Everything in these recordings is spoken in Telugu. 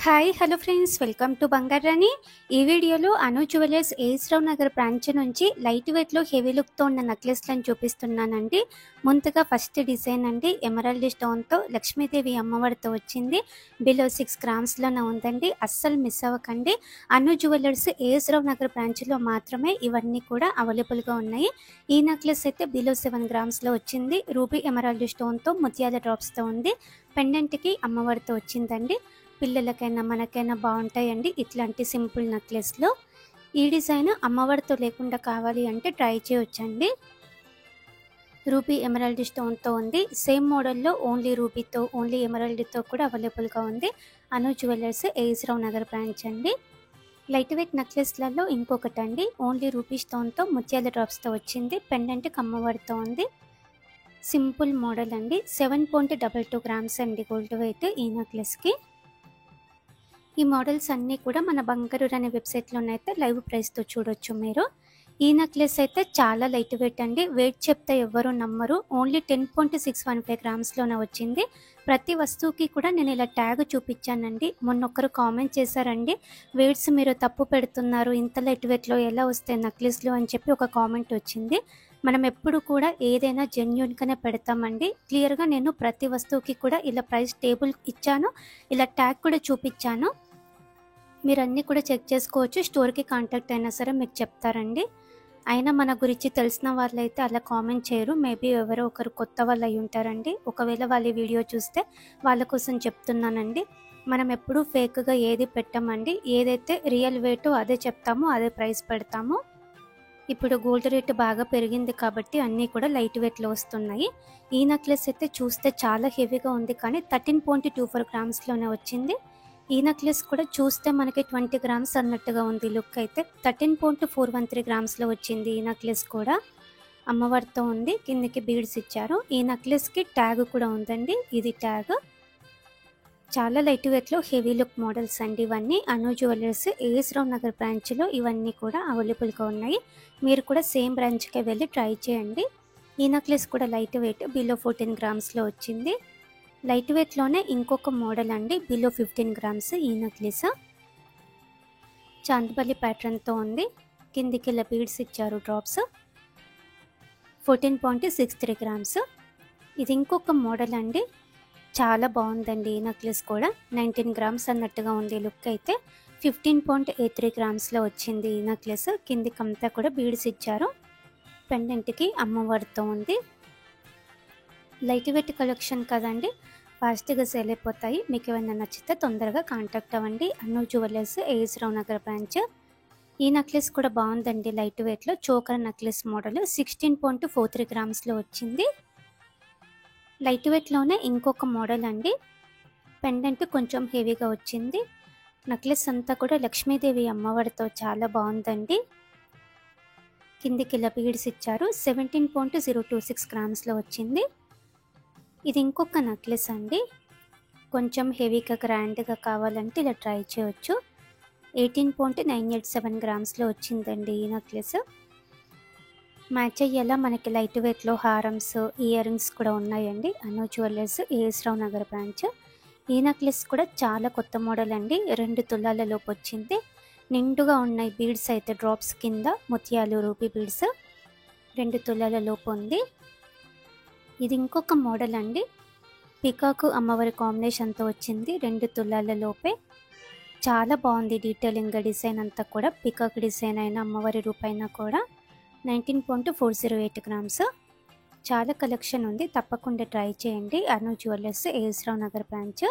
Hi hello friends, welcome to బంగారు రాణి. ఈ వీడియోలో అను జ్యువెలర్స్ ఏస్రావు నగర్ బ్రాంచ్ నుంచి లైట్ వెయిట్లో హెవీ లుక్తో ఉన్న నెక్లెస్లను చూపిస్తున్నానండి. ముందుగా ఫస్ట్ డిజైన్ అండి, ఎమరాల్డ్ స్టోన్తో లక్ష్మీదేవి అమ్మవారితో వచ్చింది. బిలో 6 గ్రామ్స్లోనే ఉందండి. అస్సలు మిస్ అవ్వకండి. అను జ్యువెలర్స్ ఏస్రావు నగర్ బ్రాంచ్లో మాత్రమే ఇవన్నీ కూడా అవైలబుల్గా ఉన్నాయి. ఈ నెక్లెస్ అయితే బిలో 7 గ్రామ్స్లో వచ్చింది. రూబీ ఎమరాల్డ్ స్టోన్తో ముత్యాల డ్రాప్స్తో ఉంది. పెండెంట్కి అమ్మవారితో వచ్చిందండి. పిల్లలకైనా మనకైనా బాగుంటాయండి ఇట్లాంటి సింపుల్ నెక్లెస్లు. ఈ డిజైన్ అమ్మవారితో లేకుండా కావాలి అంటే ట్రై చేయొచ్చండి. రూబీ ఎమరాల్డ్ స్టోన్తో ఉంది. సేమ్ మోడల్లో ఓన్లీ రూబీతో, ఓన్లీ ఎమరాల్డ్తో కూడా అవైలబుల్గా ఉంది. అను జ్యువెలర్స్ ఏస్రావు నగర్ బ్రాంచ్ అండి. లైట్ వెయిట్ నెక్లెస్లలో ఇంకొకటి అండి, ఓన్లీ రూబీ స్టోన్తో ముత్యాల డ్రాప్స్తో వచ్చింది. పెండెంట్కి అమ్మవారితో ఉంది. సింపుల్ మోడల్ అండి. 7.22 గ్రామ్స్ అండి గోల్డ్ వెయిట్ ఈ నెక్లెస్కి. ఈ మోడల్స్ అన్నీ కూడా మన బంగారు రాణి వెబ్సైట్లోనైతే లైవ్ ప్రైస్తో చూడొచ్చు మీరు. ఈ నెక్లెస్ అయితే చాలా లైట్ వెయిట్ అండి. వెయిట్ చెప్తే ఎవ్వరూ నమ్మరు. ఓన్లీ 10.615 గ్రామ్స్లోనే వచ్చింది. ప్రతి వస్తువుకి కూడా నేను ఇలా ట్యాగ్ చూపించానండి. మొన్నొక్కరు కామెంట్ చేశారండి, వెయిట్స్ మీరు తప్పు పెడుతున్నారు, ఇంత లైట్ వెయిట్లో ఎలా వస్తాయి నెక్లెస్లు అని చెప్పి ఒక కామెంట్ వచ్చింది. మనం ఎప్పుడు కూడా ఏదైనా జెన్యూన్గానే పెడతామండి. క్లియర్గా నేను ప్రతి వస్తువుకి కూడా ఇలా ప్రైస్ టేబుల్ ఇచ్చాను, ఇలా ట్యాగ్ కూడా చూపించాను. మీరు అన్నీ కూడా చెక్ చేసుకోవచ్చు. స్టోర్కి కాంటాక్ట్ అయినా సరే మీకు చెప్తారండి. అయినా మన గురించి తెలిసిన వాళ్ళైతే అలా కామెంట్ చేయరు. మేబీ ఎవరో ఒకరు కొత్త వాళ్ళు అయి ఉంటారండి. ఒకవేళ వాళ్ళ వీడియో చూస్తే వాళ్ళ కోసం చెప్తున్నానండి. మనం ఎప్పుడూ ఫేక్గా ఏది పెట్టామండి. ఏదైతే రియల్ వెయిట్ అదే చెప్తాము, అదే ప్రైస్ పెడతాము. ఇప్పుడు గోల్డ్ రేట్ బాగా పెరిగింది కాబట్టి అన్నీ కూడా లైట్ వెయిట్లో వస్తున్నాయి. ఈ నెక్లెస్ అయితే చూస్తే చాలా హెవీగా ఉంది, కానీ 13.24 గ్రామ్స్లోనే వచ్చింది. ఈ నెక్లెస్ కూడా చూస్తే మనకి 20 గ్రామ్స్ అన్నట్టుగా ఉంది లుక్ అయితే. 13.413 గ్రామ్స్లో వచ్చింది ఈ నెక్లెస్ కూడా. అమ్మవారితో ఉంది. కిందికి బీడ్స్ ఇచ్చారు. ఈ నెక్లెస్కి ట్యాగ్ కూడా ఉందండి. ఇది ట్యాగ్. చాలా లైట్ వెయిట్లో హెవీ లుక్ మోడల్స్ అండి ఇవన్నీ. అను జ్యువెలర్స్ ఏస్రావు నగర్ బ్రాంచ్లో ఇవన్నీ కూడా అవైలబుల్గా ఉన్నాయి. మీరు కూడా సేమ్ బ్రాంచ్కే వెళ్ళి ట్రై చేయండి. ఈ నెక్లెస్ కూడా లైట్ వెయిట్ బిలో 14 గ్రామ్స్లో వచ్చింది. లైట్ వెయిట్లోనే ఇంకొక మోడల్ అండి, బిలో 15 గ్రామ్స్ ఈ నెక్లెస్. చాందపల్లి ప్యాటర్న్తో ఉంది. కిందికి ఇలా బీడ్స్ ఇచ్చారు డ్రాప్స్. 14.63 గ్రామ్స్. ఇది ఇంకొక మోడల్ అండి, చాలా బాగుందండి ఈ నెక్లెస్ కూడా. 19 గ్రామ్స్ అన్నట్టుగా ఉంది లుక్ అయితే. 15.83 గ్రామ్స్లో వచ్చింది ఈ నెక్లెస్. కిందికంతా కూడా బీడ్స్ ఇచ్చారు. పెండెంట్కి అమ్మవారితో ఉంది. లైట్ వెయిట్ కలెక్షన్ కదండి, ఫాస్ట్గా సేల్ అయిపోతాయి. మీకు ఏమైనా నచ్చితే తొందరగా కాంటాక్ట్ అవ్వండి. అను జ్యువెలర్స్ ఏస్రావు నగర్ బ్రాంచ్. ఈ నెక్లెస్ కూడా బాగుందండి లైట్ వెయిట్లో. చోకర్ నెక్లెస్ మోడల్ 16.43 గ్రామ్స్లో వచ్చింది. లైట్ వెయిట్లోనే ఇంకొక మోడల్ అండి. పెండెంట్ కొంచెం హెవీగా వచ్చింది. నెక్లెస్ అంతా కూడా లక్ష్మీదేవి అమ్మవారితో చాలా బాగుందండి. కిందికి ఇలా బీడ్స్ ఇచ్చారు. 17.026 గ్రామ్స్లో వచ్చింది. ఇది ఇంకొక నెక్లెస్ అండి. కొంచెం హెవీగా గ్రాండ్గా కావాలంటే ఇలా ట్రై చేయొచ్చు. 18.987 గ్రామ్స్లో వచ్చిందండి ఈ నెక్లెస్. మ్యాచ్ అయ్యేలా మనకి లైట్ వెయిట్లో హారమ్స్, ఇయర్ రింగ్స్ కూడా ఉన్నాయండి. అను జ్యువెలర్స్ ఏస్రావు నగర్ బ్రాంచ్. ఈ నెక్లెస్ కూడా చాలా కొత్త మోడల్ అండి. 2 తులాల లోపు వచ్చింది. నిండుగా ఉన్నాయి బీడ్స్ అయితే డ్రాప్స్ కింద ముత్యాలు రూపీ బీడ్స్. 2 తులాల లోపు ఉంది. ఇది ఇంకొక మోడల్ అండి. పికాకు అమ్మవారి కాంబినేషన్తో వచ్చింది. 2 తులాల లోపే. చాలా బాగుంది డీటెయిలింగ్ డిజైన్ అంతా కూడా. పికాక్ డిజైన్ అయినా అమ్మవారి రూపైనా కూడా. 19.408 గ్రామ్స్. చాలా కలెక్షన్ ఉంది, తప్పకుండా ట్రై చేయండి. అను జ్యువెలర్స్ ఏస్రావు నగర్ బ్రాంచ్.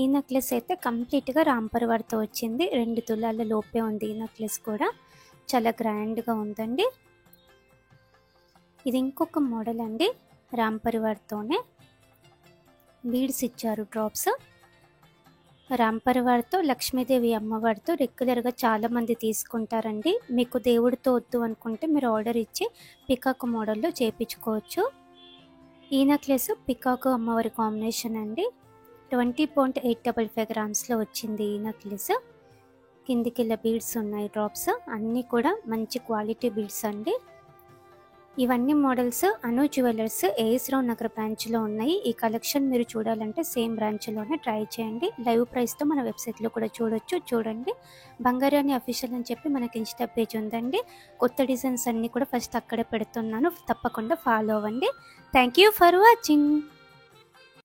ఈ నెక్లెస్ అయితే కంప్లీట్గా రాంపరివార్తో వచ్చింది. 2 తులాల లోపే ఉంది ఈ నెక్లెస్ కూడా. చాలా గ్రాండ్గా ఉందండి. ఇది ఇంకొక మోడల్ అండి, రాంపరివార్తోనే బీడ్స్ ఇచ్చారు డ్రాప్స్. రాంపరివార్తో లక్ష్మీదేవి అమ్మవారితో రెగ్యులర్గా చాలామంది తీసుకుంటారండి. మీకు దేవుడితో వద్దు అనుకుంటే మీరు ఆర్డర్ ఇచ్చి పికాకు మోడల్లో చేయించుకోవచ్చు. ఈ నెక్లెస్ పికాకు అమ్మవారి కాంబినేషన్ అండి. 20.855 గ్రామ్స్లో వచ్చింది ఈ నెక్లెస్. కిందికి ఇలా బీడ్స్ ఉన్నాయి డ్రాప్స్. అన్నీ కూడా మంచి క్వాలిటీ బీడ్స్ అండి. ఇవన్నీ మోడల్స్ అను జ్యువెలర్స్ ఏఎస్ రావు నగర్ బ్రాంచ్లో ఉన్నాయి. ఈ కలెక్షన్ మీరు చూడాలంటే సేమ్ బ్రాంచ్లోనే ట్రై చేయండి. లైవ్ ప్రైస్తో మన వెబ్సైట్లో కూడా చూడొచ్చు. చూడండి, బంగారాణి అఫీషియల్ అని చెప్పి మనకి ఇన్స్టా పేజ్ ఉందండి. కొత్త డిజైన్స్ అన్నీ కూడా ఫస్ట్ అక్కడే పెడుతున్నాను, తప్పకుండా ఫాలో అవ్వండి. Thank you for watching.